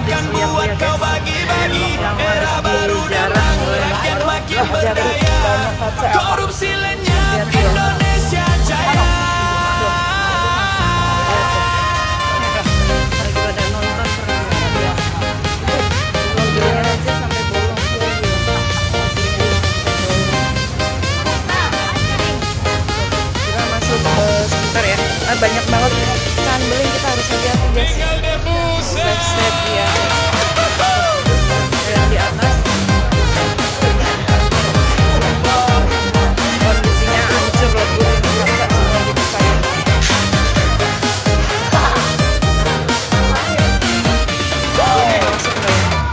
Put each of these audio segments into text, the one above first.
habis lihat-lihat guys, yang habis di jarang jadi banyak kaca lihat Indonesia Jaya. Lagi pada nonton keren ya, logonya aja sampai bolong. Kita masuk sebentar ya, banyak banget kan beli, kita harus hati-hati guys. Step-step ya yang di atas kondisinya hancur, lebur kaca semua gitu kayak masuk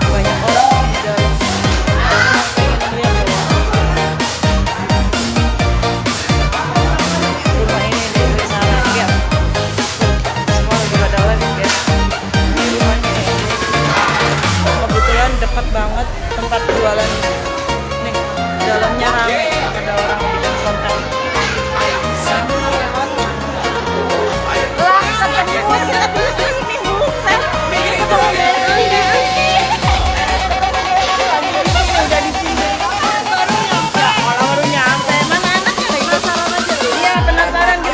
banyak orang di dalam. Lihat rumah ini dari sana lihat semua lagi pada live ya. Ini rumahnya ya, kebetulan dekat banget tempat jualan nih, dalamnya rame, ada orang bikin konten.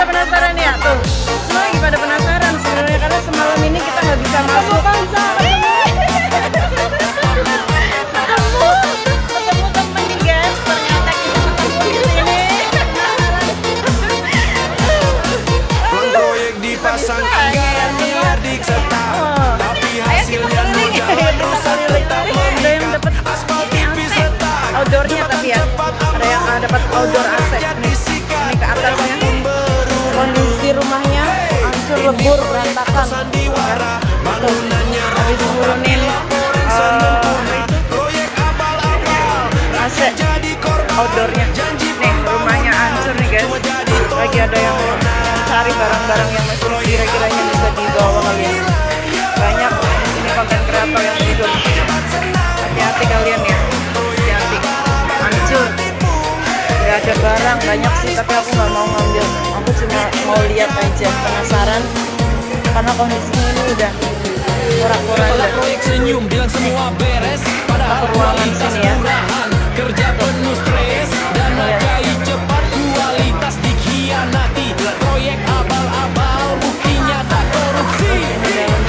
Penasaran ya tuh, semua lagi pada penasaran sebenarnya karena semalam ini kita nggak bisa masuk. Ketemu temen nih guys, ternyata kita ketemu di sini. Proyek dipasang anggaran miliardik setahun, tapi hasilnya nol, jalan rusak tetap memikat. Aspal tipis retak, outdoornya tapi ya ada yang dapat outdoor AC. Ini ke atasnya. Kondisi rumahnya hancur, lebur, berantakan. Habis turunin AC outdoornya. Nih rumahnya hancur nih guys. Lagi ada yang cari barang-barang yang masih kira-kiranya bisa dibawa kali ya. Banyak ini konten kreator yang tidur. Hati-hati kalian ya, hati-hati. Hancur. Gak ada barang banyak sih, tapi aku nggak mau ngambil. Aku cuma mau lihat aja, penasaran karena kondisinya ini udah porak-poranda. proyek senyum bilang semua beres, padahal ruangan sini ya, kerja penuh stres dan ngerjai cepat, kualitas dikhianati. Proyek abal-abal, buktinya tak korupsi.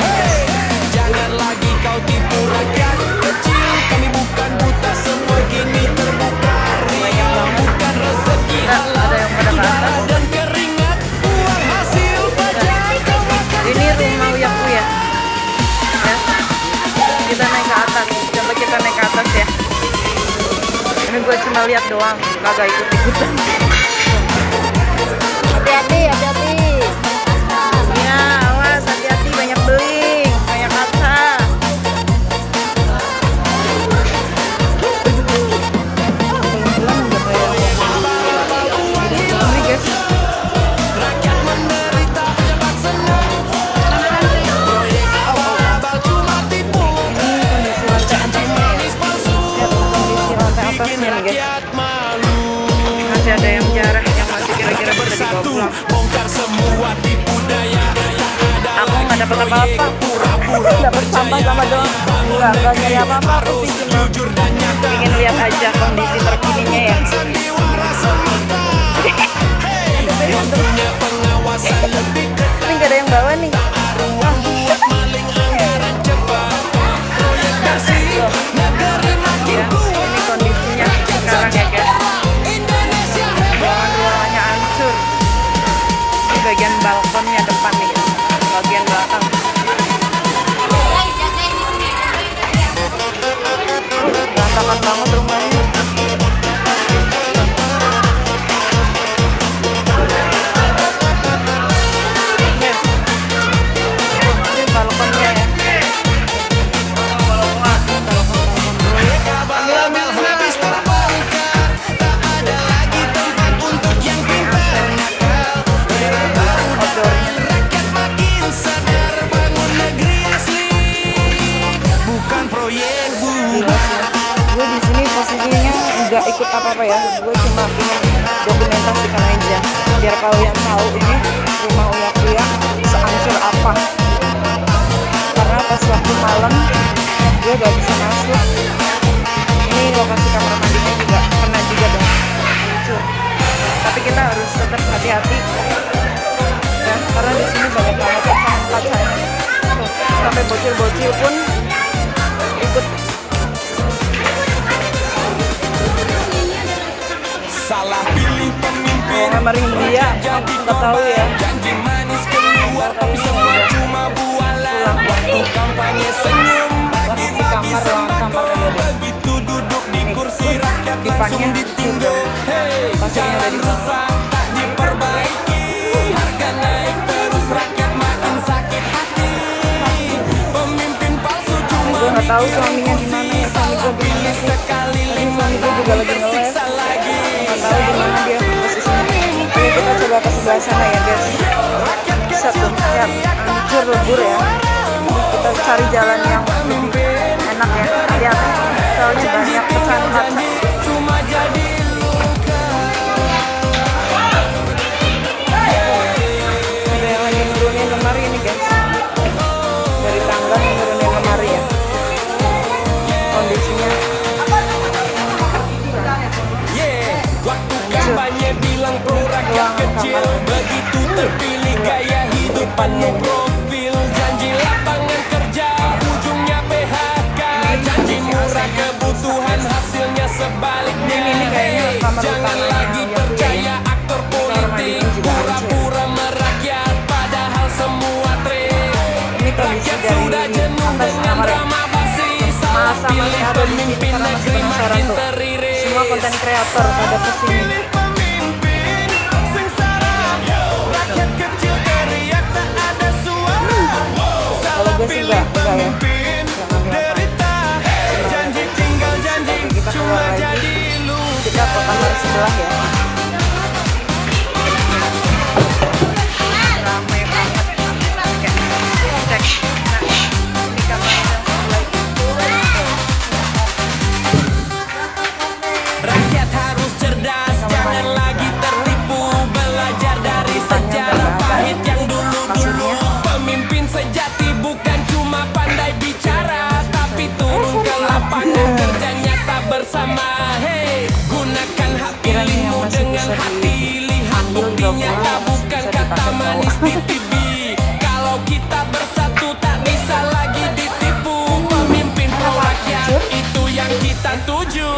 Hey, jangan lagi kau tipu rakyat kecil, kami bukan buta, semua kini terbuka. Bukan rezeki halal, udara dan keringat, uang hasil pajak. Ini rumah Uyaku ya. Kita naik ke atas, coba kita naik ke atas ya. Ini gue cuma lihat doang, kagak ikut-ikutan. Hati-hati, hati-hati. Ya, awas, hati-hati, banyak beling, banyak kaca. Rakyat menderita, pejabat senang. Proyek abal-abal cuma tipu. Janji manis palsu, bikin rakyat malu. Masih ada yang jarah yang masih kira-kira bisa dibawa Bersatu, pulang. bongkar semua tipu daya. Aku nggak dapat apa-apa, dapat sampah sama doang, nggak nyari apa-apa. Aku sih cuma Jujur dan nyata, ingin lihat aja kondisi terkininya ya. sandiwara semata. Punya pengawasan lebih ketat, Ini nggak ada yang bawa nih. buat maling anggaran cepat. Proyek bersih, negeri makin Ya, kuat. ini kondisinya sekarang ya guys. Indonesia hebat. Ruangannya hancur. Ini bagian balkonnya depan nih, bagian belakang. Berantakan banget rumahnya. Ini balkonnya ya. Abal-abal habis terbongkar, tak ada lagi tempat untuk yang pintar nakal. Era baru datang, rakyat makin sadar, bangun negeri asli, bukan proyek bubar. Gue di sini posisinya nggak ikut apa-apa ya. Gue cuma ingin dokumentasikan aja biar kalian tahu ini rumah Uyaku ya sehancur apa. Karena pas waktu malam gue gak bisa masuk. Ini lokasi kamar mandinya juga kena juga dong, hancur. Tapi kita harus tetap hati-hati ya, karena di sini banyak banget kacanya. Tuh, sampai bocil-bocil pun ikut. Salah pilih pemimpin, Kamar India nggak tahu ya. janji manis keluar tapi semua cuma bualan. Waktu kampanye senyum bagi-bagi sembako, begitu duduk di kursi rakyat langsung ditinggal. Hei, jalan rusak tak diperbaiki, harga naik terus rakyat makin sakit hati. Pemimpin palsu cuma Gue nggak tahu suaminya di mana ya, suami gue gimana sih. sekali Tadi suami gue juga lagi nge-live, tersiksa lagi. nggak tahu di mana dia posisinya. Oke, kita coba ke sebelah sana ya guys. Bisa tuh, lihat hancur lebur ya. Kita cari jalan yang lebih enak ya. Hati-hati, soalnya banyak pecahan kaca. Cuma jadi luka. Ada yang lagi nurunin lemari ini guys, dari tangga nurunin lemari ya. Kondisinya Waktu kampanye bilang pro rakyat kecil, begitu terpilih gaya hidup penuh profil. Janji lapangan kerja, ujungnya PHK. Janji murah kebutuhan, hasilnya sebaliknya. Ini kayaknya Hey, kamar jangan utamanya lagi yang percaya aktor politik, pura-pura merakyat padahal semua trik. ini kondisi Rakyat dari sudah jenuh atas dengan kamar ya. drama basi. Salah Masa pilih masih ada di sini pemimpin karena masih negeri penasaran makin tuh. teriris. Semua konten kreator pada kesini. Pemimpin sengsara, rakyat kecil teriak tak ada suara. Kalau gue sih enggak ya. Pemimpin derita, janji tinggal janji, Kita cuma keluar lagi. jadi luka. Kita ke kamar sebelah ya. Ramai banget. Oke, cek. Nah, ini kamar yang sebelah itu. Rakyat harus cerdas, jangan lagi tertipu. Belajar dari sejarah pahit yang dulu-dulu. Pemimpin sejati bukan cuma pandai bicara, tapi turun ke lapangan kerja nyata bersama. Hey, gunakan hak pilihmu dengan hati. Lihat bukti nyata bukan kata manis di TV. Kalau kita bersatu tak bisa lagi ditipu. Pemimpin pro rakyat itu yang kita tuju.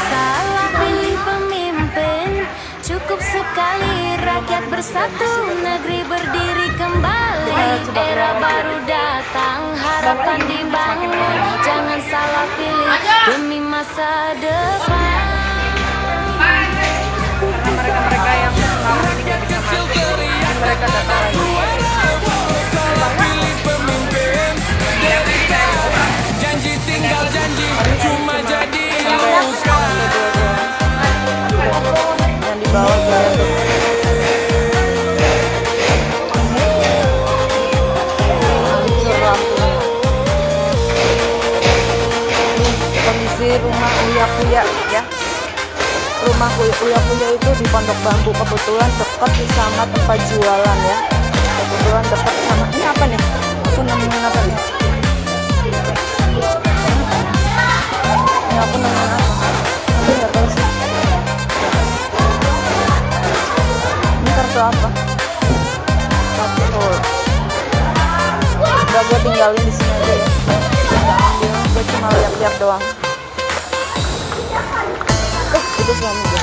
Salah pilih pemimpin, cukup sekali rakyat bersatu, negeri berdiri kembali. Era baru datang, harapan dibangun, jangan salah pilih demi masa depan. Karena mereka-mereka yang selama ini gak bisa masuk, ini mereka datang lagi. Salah pilih pemimpin, derita, janji tinggal janji, cuma jadi luka. Dan di bawah gue tuh. Hancur lampunya. Kondisi rumah Uya-Kuya ya. Rumah Uya-Kuya itu di Pondok Bambu, kebetulan dekat sama tempat jualan ya. Kebetulan dekat sama, ini apa nih? Aku nemuin apa nih? Ini aku nemuin apa? Aku nggak tahu sih. Ini kartu apa? Kartu Gold. Udah gue tinggalin di sini aja ya. Nggak ambil, gue cuma lihat-lihat doang. Itu suami gue.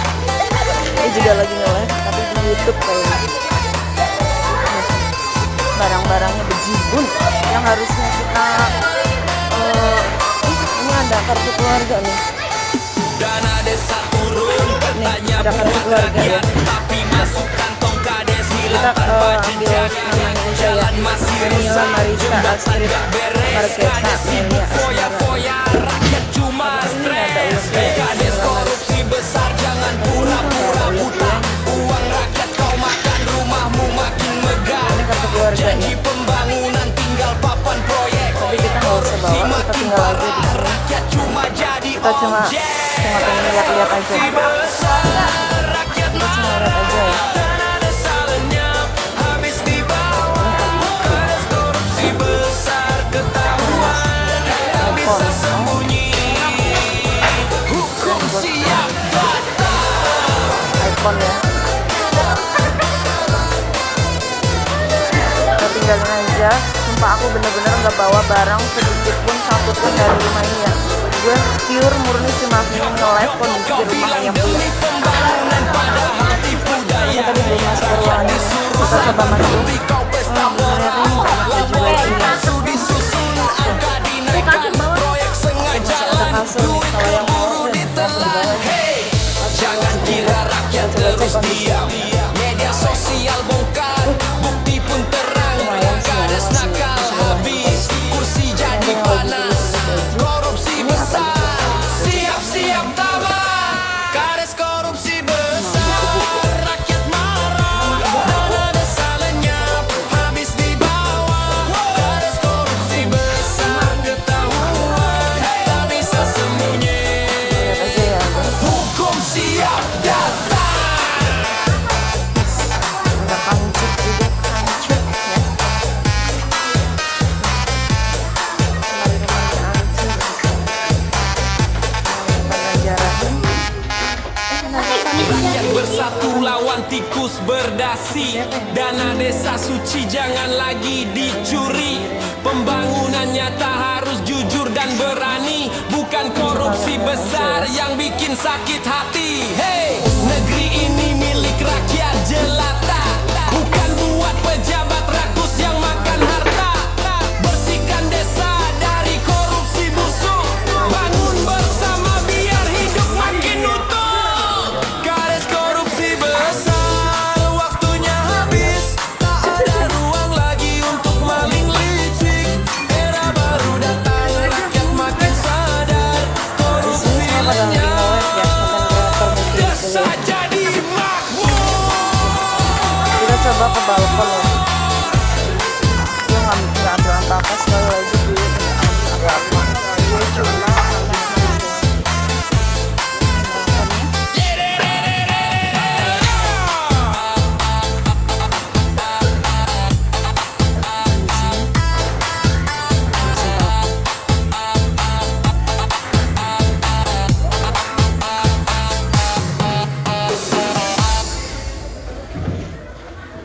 Ini juga lagi nge-live, tapi di YouTube kayaknya. Barang-barangnya bejibun yang harusnya kita ini ada kartu keluarga nih. Dana desa turun, katanya ada kartu buat keluarga ya. rakyat, tapi masuk kantong kades Kita hilang tanpa ambil jejak. nama Indonesia ya. Jalan masih Danila rusak, Marisa jembatan Astrid gak beres, Marketa kades sibuk Melia Asmara. foya-foya, rakyat cuma stres. Kades korupsi besar, jangan pura-pura buta. Uang rakyat kau makan, rumahmu makin megah. Ini kartu keluarga ya. Janji pembangunan tinggal papan proyek. Tapi kita nggak usah bawa, kita tinggal aja di sini. Rakyat cuma jadi Kita cuma objek. pengen lihat-lihat aja. Rakyat Kita cuma lihat aja ya. dan ada salahnya habis di bawah. Ada korupsi besar ketahuan. Bisa balkon ya. Kita tinggalin aja. Sumpah aku bener-bener gak bawa barang sedikit pun, satu pun dari rumah ini ya. Gue pure murni cuma ingin nge-live kondisi di rumah yang punya. Kita tadi belum masuk ke ruangan, kita coba masuk. Ternyata ini banyak baju lagi ya. Ada kasur nih, kalau yang mau di bawah. Jangan kira rakyat terus diam. Media sosial bongkar, bukti pun terang. Kades nakal habis, kursi jadi panas, korupsi besar. Siap-siap tamat, kades korupsi besar. Rakyat marah, dana desa lenyap, habis di bawah. Kades korupsi besar, ketahuan, tak bisa sembunyi. Lihat aja ya guys. Hukum siap datang. Ada kancut juga, kancut ya. Kemarin rumahnya hancur. Pelajaran. Rakyat bersatu lawan tikus berdasi. Dana desa suci jangan lagi dicuri. Pembangunan nyata harus jujur dan berani. Bukan korupsi besar yang bikin sakit hati. Hey, negeri ini milik rakyat jelata, bukan buat pejabat rakus yang makan harta. Bersihkan desa dari korupsi busuk, bangun bersama biar hidup makin utuh. Kades korupsi besar, waktunya habis. Tak ada ruang lagi untuk maling licik. Era baru datang, rakyat makin sadar. Korupsi lenyap, desa jadi makmur. Kita coba ke balkon ya. Gue nggak ambil apa-apa, sekali lagi gue nggak ambil apa-apa. Gue cuma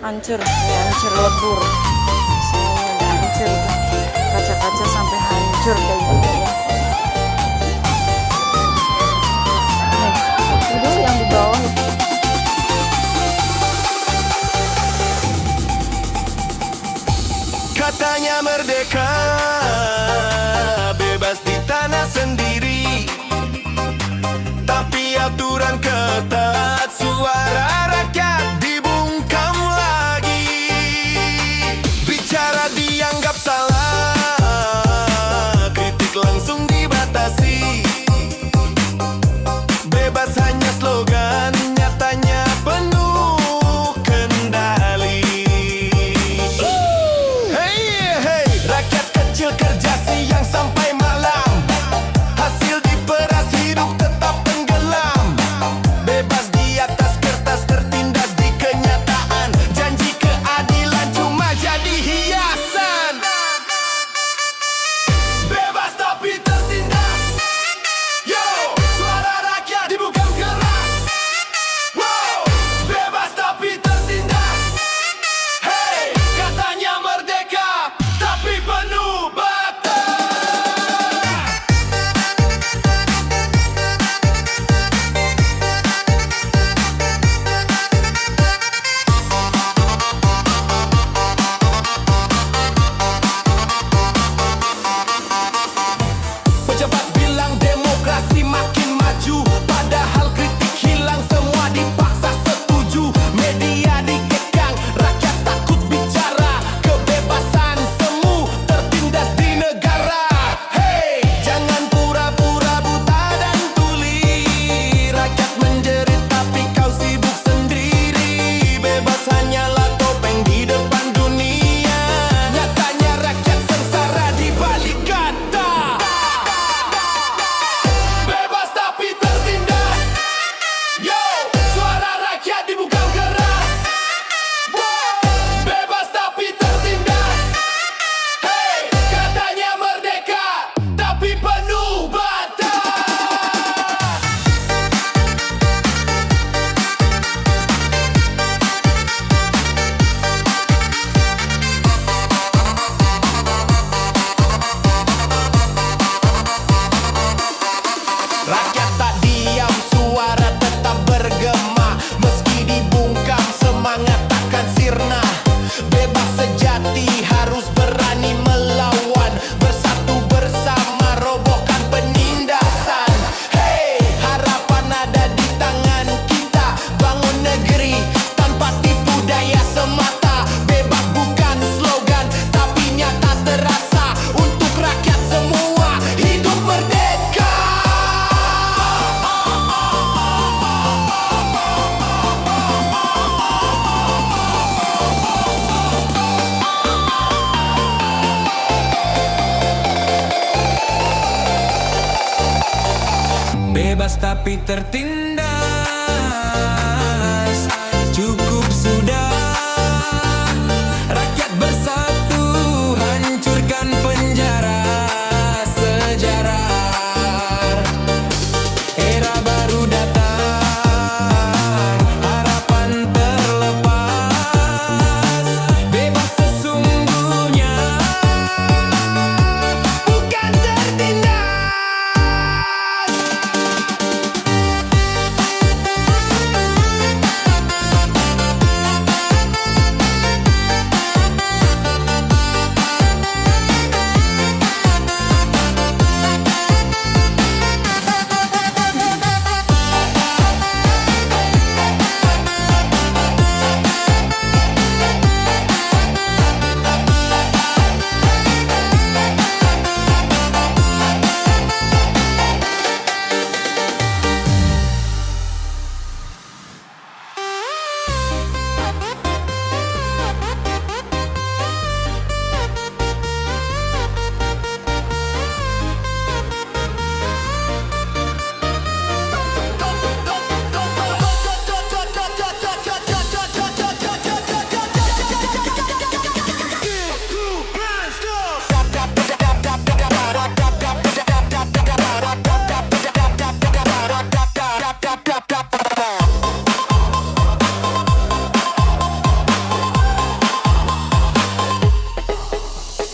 hancur, ya hancur lebur. Semuanya udah hancur tuh. Kaca-kaca sampai hancur kayak gini ya. Nih, itu yang di bawah itu. Katanya merdeka, bebas di tanah sendiri. Tapi aturan ketat, suara rakyat dibungkam lagi. Bicara dianggap salah, kritik langsung dibatasi. Bebas hanya slogan, nyatanya penuh kendali. Hey, hey, rakyat kecil bebas tapi tertindas. Cukup sudah, rakyat bersatu hancurkan penjara sejarah. Era baru datang, harapan terlepas, bebas sesungguhnya, bukan tertindas.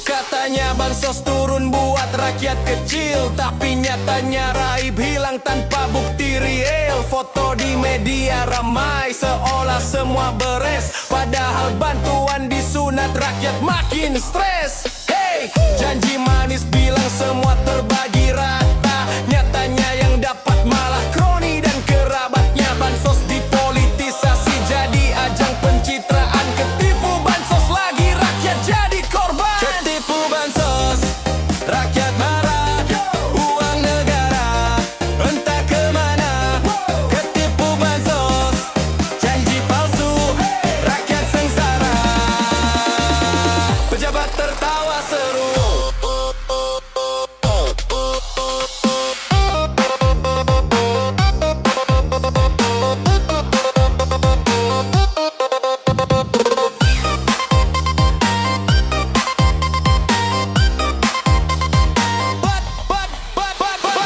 Katanya bansos turun buat rakyat kecil, tapi nyatanya Raib hilang tanpa bukti real. Foto di media ramai seolah semua beres, padahal bantuan disunat rakyat makin stres. Hey, janji manis bilang semua terbagi rata, nyatanya yang dapat malah kroni dan kerabatnya. Bansos dipolitisasi jadi ajang pencitraan, ketipu bansos lagi rakyat jadi korban. Ketipu bansos, rakyat marah, uang negara entah kemana. Ketipu bansos, janji palsu, rakyat sengsara. Pejabat tertawa seru.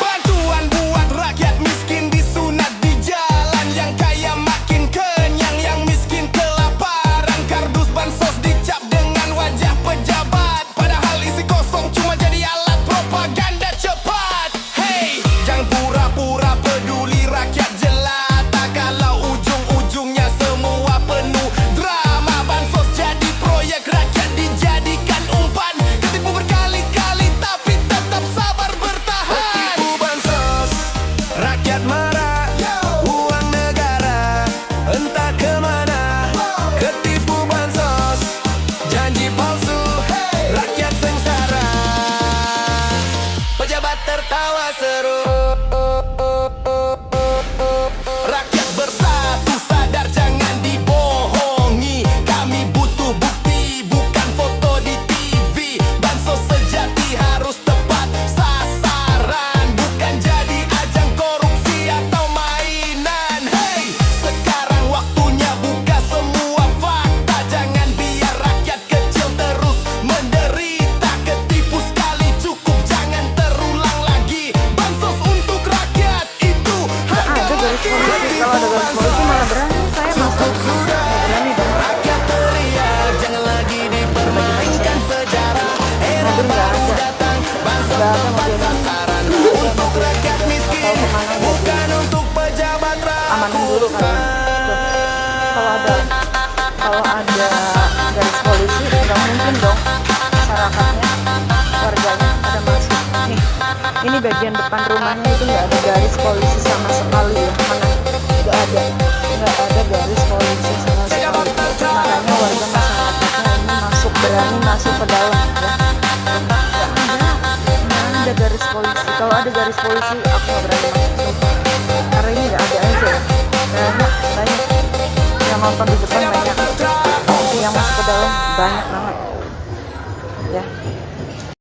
Bantuan buat rakyat miskin disunat di jalan, yang kaya makin kenyang, yang miskin kelaparan. Kardus bansos dicap dengan wajah pejabat, padahal isi kosong cuma jadi alat propaganda cepat. Hey, jangan pura-pura peduli rakyat jelata, kalau ujung-ujungnya semua penuh drama. Bansos jadi proyek, rakyat dijadikan umpan, ketipu berkali-kali tapi tetap sabar bertahan. Ketipu bansos, rakyat marah, uang negara entah kemana. Ketipu bansos, janji palsu, rakyat sengsara. Pejabat tertawa seru. Rakyat bersatu sadar jangan dibohongi, kami butuh bukti bukan foto di TV. Bansos sejati harus tepat sasaran, bukan jadi ajang korupsi atau mainan. Hey, sekarang waktunya buka semua fakta, jangan biar rakyat kecil terus menderita. Ketipu sekali cukup, jangan terulang lagi. Bansos untuk rakyat itu harga mati. Kalau ada garis polisi malah berani saya masuk. Berani dong. Rakyat teriak, jangan lagi dipermainkan sejarah. Era baru datang, bansos tempat sasaran, untuk rakyat miskin, bukan untuk pejabat Amanin dulu ratusan. kalian. Kalau ada garis polisi nggak mungkin dong masyarakatnya, warganya ada masuk. Nih, ini bagian depan rumahnya itu nggak ada garis polisi sama sekali ya. Mana? Nggak ada garis polisi sama sekali. Makanya warga masyarakatnya ini berani masuk ke dalam ya. Nggak ada garis polisi. Kalau ada garis polisi aku nggak berani masuk. Karena ini nggak ada aja ya. Banyak yang nonton di depan, banyak yang masuk ke dalam banyak banget ya.